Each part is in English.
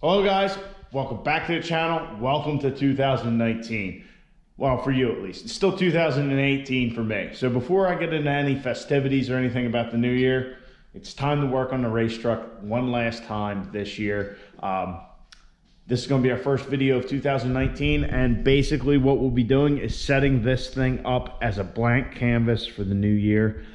Hello guys, welcome back to the channel. Welcome to 2019. Well, for you at least. It's still 2018 for me. So before I get into any festivities or anything about the new year, it's time to work on the race truck one last time this year. This is going to be our first video of 2019, and basically what we'll be doing is setting this thing up as a blank canvas for the new year.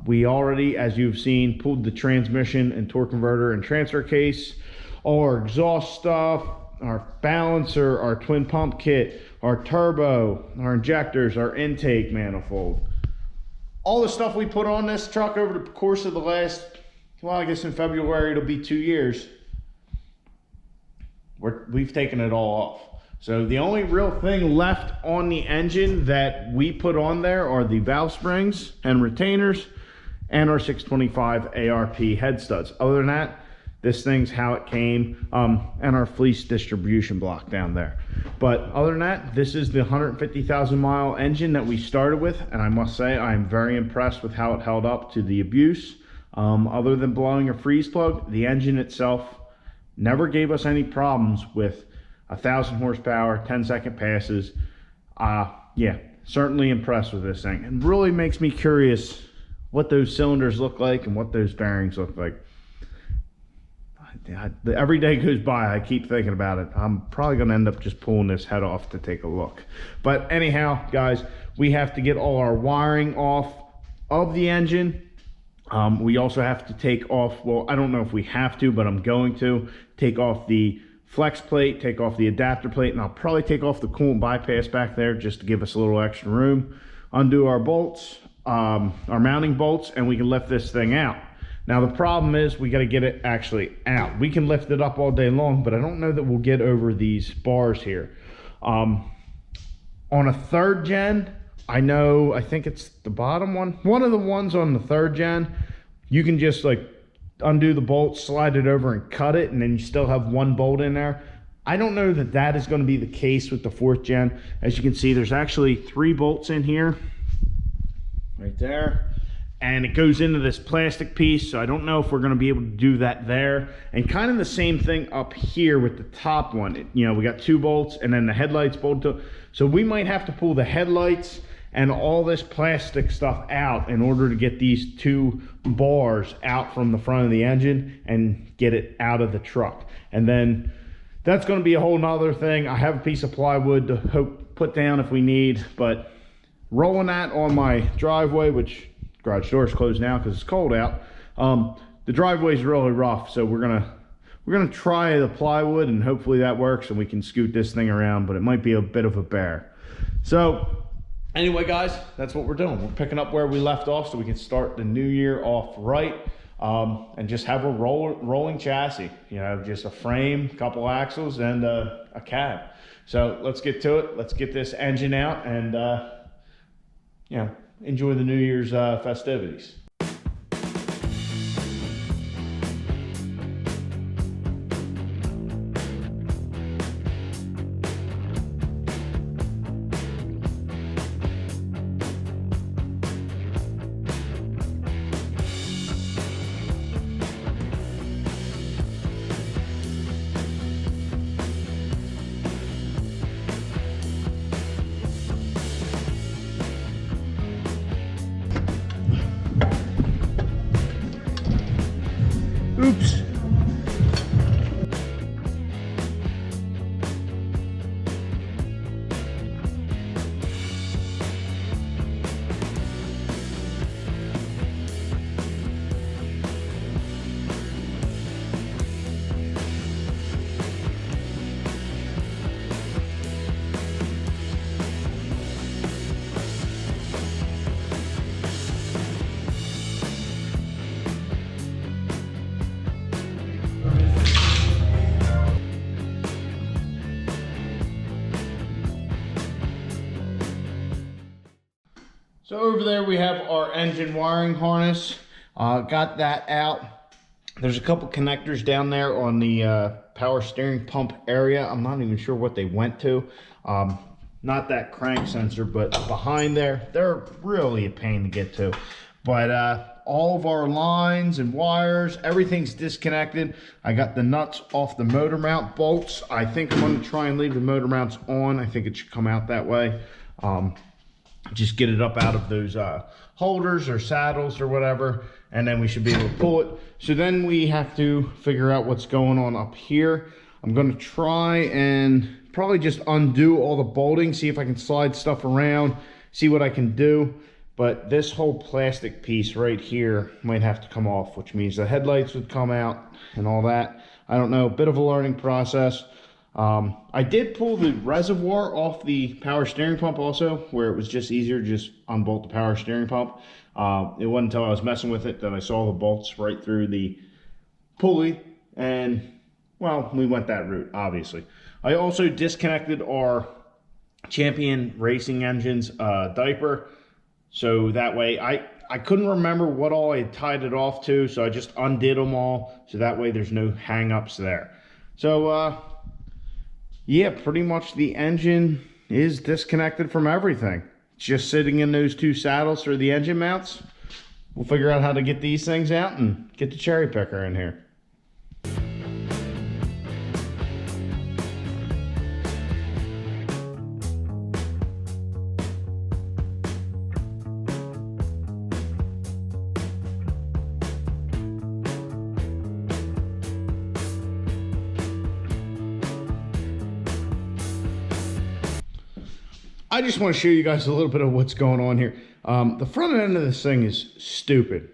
We already, as you've seen, pulled the transmission and torque converter and transfer case, all our exhaust stuff, our balancer, our twin pump kit, our turbo, our injectors, our intake manifold. All the stuff we put on this truck over the course of the last, well, I guess in February it'll be 2 years. We've taken it all off. So the only real thing left on the engine that we put on there are the valve springs and retainers and our 625 ARP head studs. Other than that, this thing's how it came, and our fleece distribution block down there. But other than that, this is the 150,000 mile engine that we started with, and I must say I'm very impressed with how it held up to the abuse. Other than blowing a freeze plug, the engine itself never gave us any problems with 1,000 horsepower, 10-second passes. Yeah, certainly impressed with this thing. It really makes me curious what those cylinders look like and what those bearings look like. Every day goes by, I keep thinking about it. I'm probably going to end up just pulling this head off to take a look. But anyhow, guys, we have to get all our wiring off of the engine. We also have to take off, well, I don't know if we have to, but I'm going to take off the flex plate, take off the adapter plate, and I'll probably take off the coolant bypass back there just to give us a little extra room. Undo our bolts, our mounting bolts, and we can lift this thing out. Now the problem is we got to get it actually out. We can lift it up all day long, but I don't know that we'll get over these bars here. On a third gen, I think it's the bottom one of the ones on the third gen, you can just like undo the bolt, slide it over and cut it, and then you still have one bolt in there. I don't know that that is going to be the case with the fourth gen. As you can see, there's actually 3 bolts in here right there, and it goes into this plastic piece, so I don't know if we're going to be able to do that there. And kind of the same thing up here with the top one. You know, we got 2 bolts and then the headlights bolted, so we might have to pull the headlights and all this plastic stuff out in order to get these 2 bars out from the front of the engine and get it out of the truck. And then that's going to be a whole nother thing. I have a piece of plywood to put down if we need, but rolling that on my driveway, which garage door is closed now because it's cold out. The driveway is really rough, so we're gonna try the plywood, and hopefully that works and we can scoot this thing around, but it might be a bit of a bear. So anyway, guys, that's what we're doing. We're picking up where we left off so we can start the new year off right, and just have a rolling chassis. You know, just a frame, couple axles, and a cab. So let's get to it. Let's get this engine out and you know, enjoy the New Year's festivities. Oops. So over there we have our engine wiring harness. Got that out. There's a couple connectors down there on the power steering pump area. I'm not even sure what they went to. Not that crank sensor, but behind there, they're really a pain to get to. But all of our lines and wires. Everything's disconnected. I got the nuts off the motor mount bolts. I think I'm going to try and leave the motor mounts on. I think it should come out that way. Just get it up out of those holders or saddles or whatever, and then we should be able to pull it. So then we have to figure out what's going on up here. I'm going to try and probably just undo all the bolting, see if I can slide stuff around, see what I can do. But this whole plastic piece right here might have to come off, which means the headlights would come out and all that. I don't know, a bit of a learning process. I did pull the reservoir off the power steering pump also, where it was just easier to just unbolt the power steering pump. It wasn't until I was messing with it that I saw the bolts right through the pulley, and well, we went that route, obviously. I also disconnected our Champion Racing Engines diaper, so that way I couldn't remember what all I had tied it off to, so I just undid them all, so that way there's no hang-ups there. So yeah, pretty much the engine is disconnected from everything. It's just sitting in those two saddles for the engine mounts. We'll figure out how to get these things out and get the cherry picker in here. I just want to show you guys a little bit of what's going on here. The front end of this thing is stupid.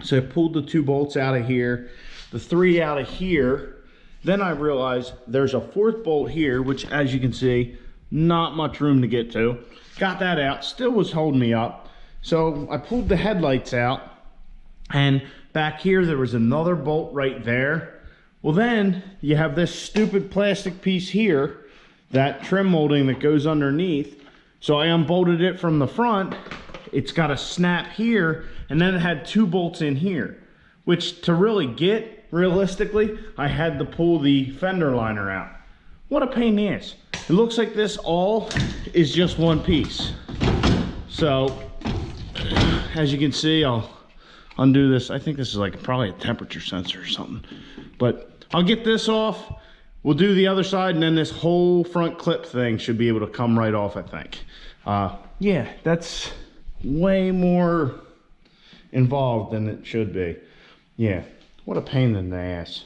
So I pulled the 2 bolts out of here, the 3 out of here. Then I realized there's a 4th bolt here, which, as you can see, not much room to get to. Got that out, still was holding me up. So I pulled the headlights out, and back here there was another bolt right there. Well, then you have this stupid plastic piece here, that trim molding that goes underneath. So I unbolted it from the front. It's got a snap here, and then it had 2 bolts in here, which to really get realistically, I had to pull the fender liner out. What a pain in the ass. It looks like this all is just one piece. So as you can see, I'll undo this. I think this is like probably a temperature sensor or something, but I'll get this off. We'll do the other side, and then this whole front clip thing should be able to come right off, I think. Yeah, that's way more involved than it should be. Yeah, what a pain in the ass.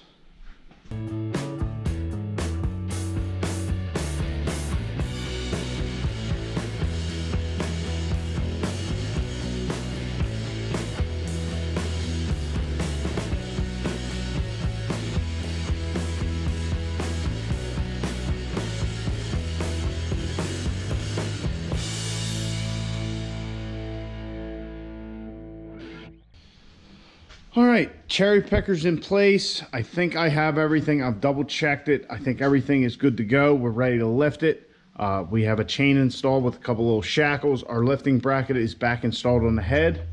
All right, cherry picker's in place. I think I have everything. I've double checked it. I think everything is good to go. We're ready to lift it. We have a chain installed with a couple little shackles. Our lifting bracket is back installed on the head.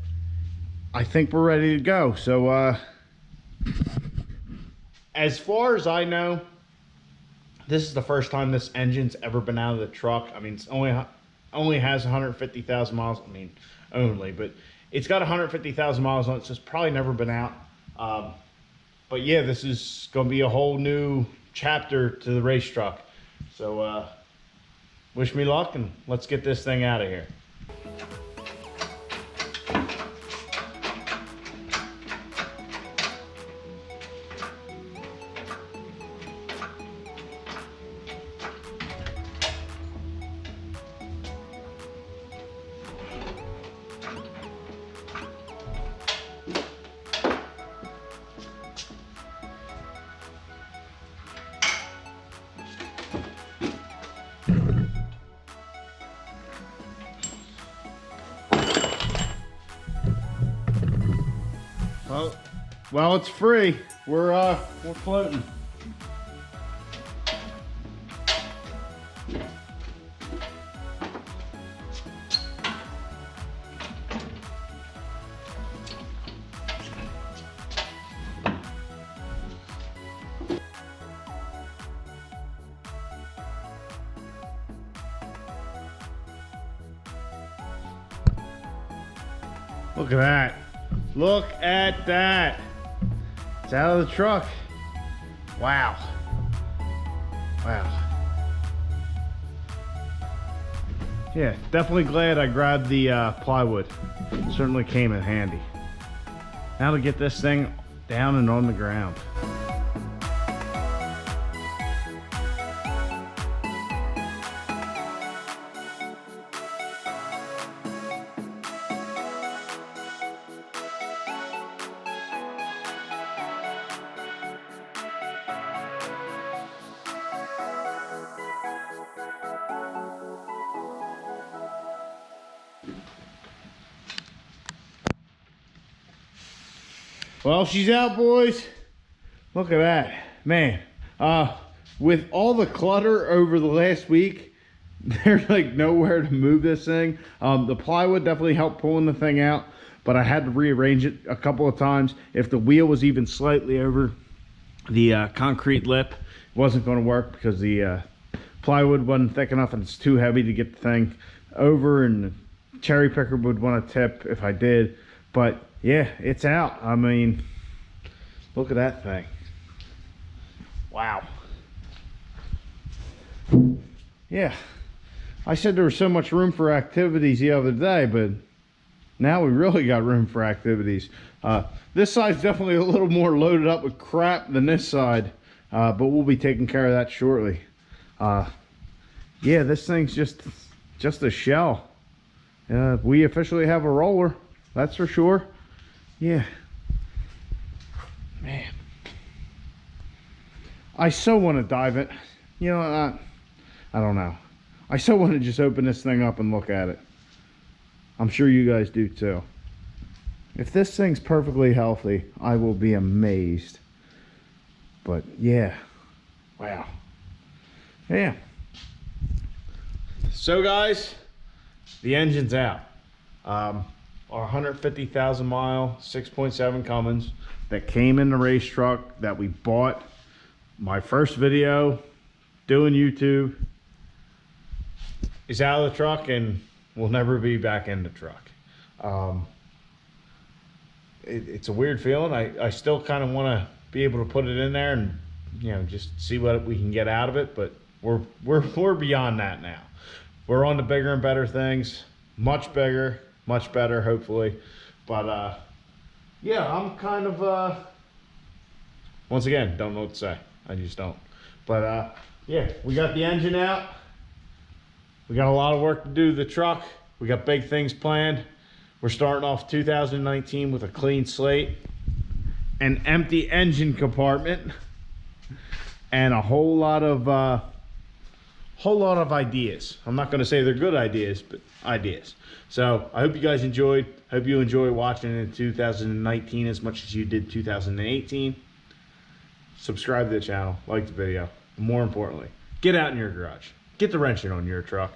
I think we're ready to go. So as far as I know, this is the first time this engine's ever been out of the truck. I mean, it's only has 150,000 miles. I mean, only, but it's got 150,000 miles on it, so it's probably never been out. But yeah, this is going to be a whole new chapter to the race truck. So wish me luck, and let's get this thing out of here. Well, it's free. We're floating. Look at that. Look at that. It's out of the truck. Wow. Wow. Yeah, definitely glad I grabbed the plywood. Certainly came in handy. Now to get this thing down and on the ground. Well, she's out, boys. Look at that, man. With all the clutter over the last week, there's like nowhere to move this thing. The plywood definitely helped pulling the thing out, but I had to rearrange it a couple of times. If the wheel was even slightly over the concrete lip, it wasn't going to work because the plywood wasn't thick enough and it's too heavy to get the thing over, and the cherry picker would want to tip if I did. But yeah, it's out. I mean, look at that thing. Wow. Yeah, I said there was so much room for activities the other day, but now we really got room for activities. This side's definitely a little more loaded up with crap than this side, but we'll be taking care of that shortly. Yeah, this thing's just a shell. We officially have a roller, that's for sure. Yeah, man, I so want to dive it. You know, I don't know. I so want to just open this thing up and look at it. I'm sure you guys do too. If this thing's perfectly healthy, I will be amazed. But yeah, wow. Yeah. So guys, the engine's out. Our 150,000 mile 6.7 Cummins that came in the race truck that we bought. My first video doing YouTube is out of the truck and will never be back in the truck. It's a weird feeling. I still kind of want to be able to put it in there and, you know, just see what we can get out of it, but we're beyond that now. We're on to bigger and better things, much bigger, much better, hopefully. But yeah, I'm kind of once again, don't know what to say. I just don't. But yeah, we got the engine out. We got a lot of work to do to the truck. We got big things planned. We're starting off 2019 with a clean slate, an empty engine compartment, and a whole lot of ideas. I'm not going to say they're good ideas, but ideas. So I hope you guys enjoyed. Hope you enjoy watching in 2019 as much as you did 2018. Subscribe to the channel, like the video. More importantly, get out in your garage. Get the wrenching on your truck.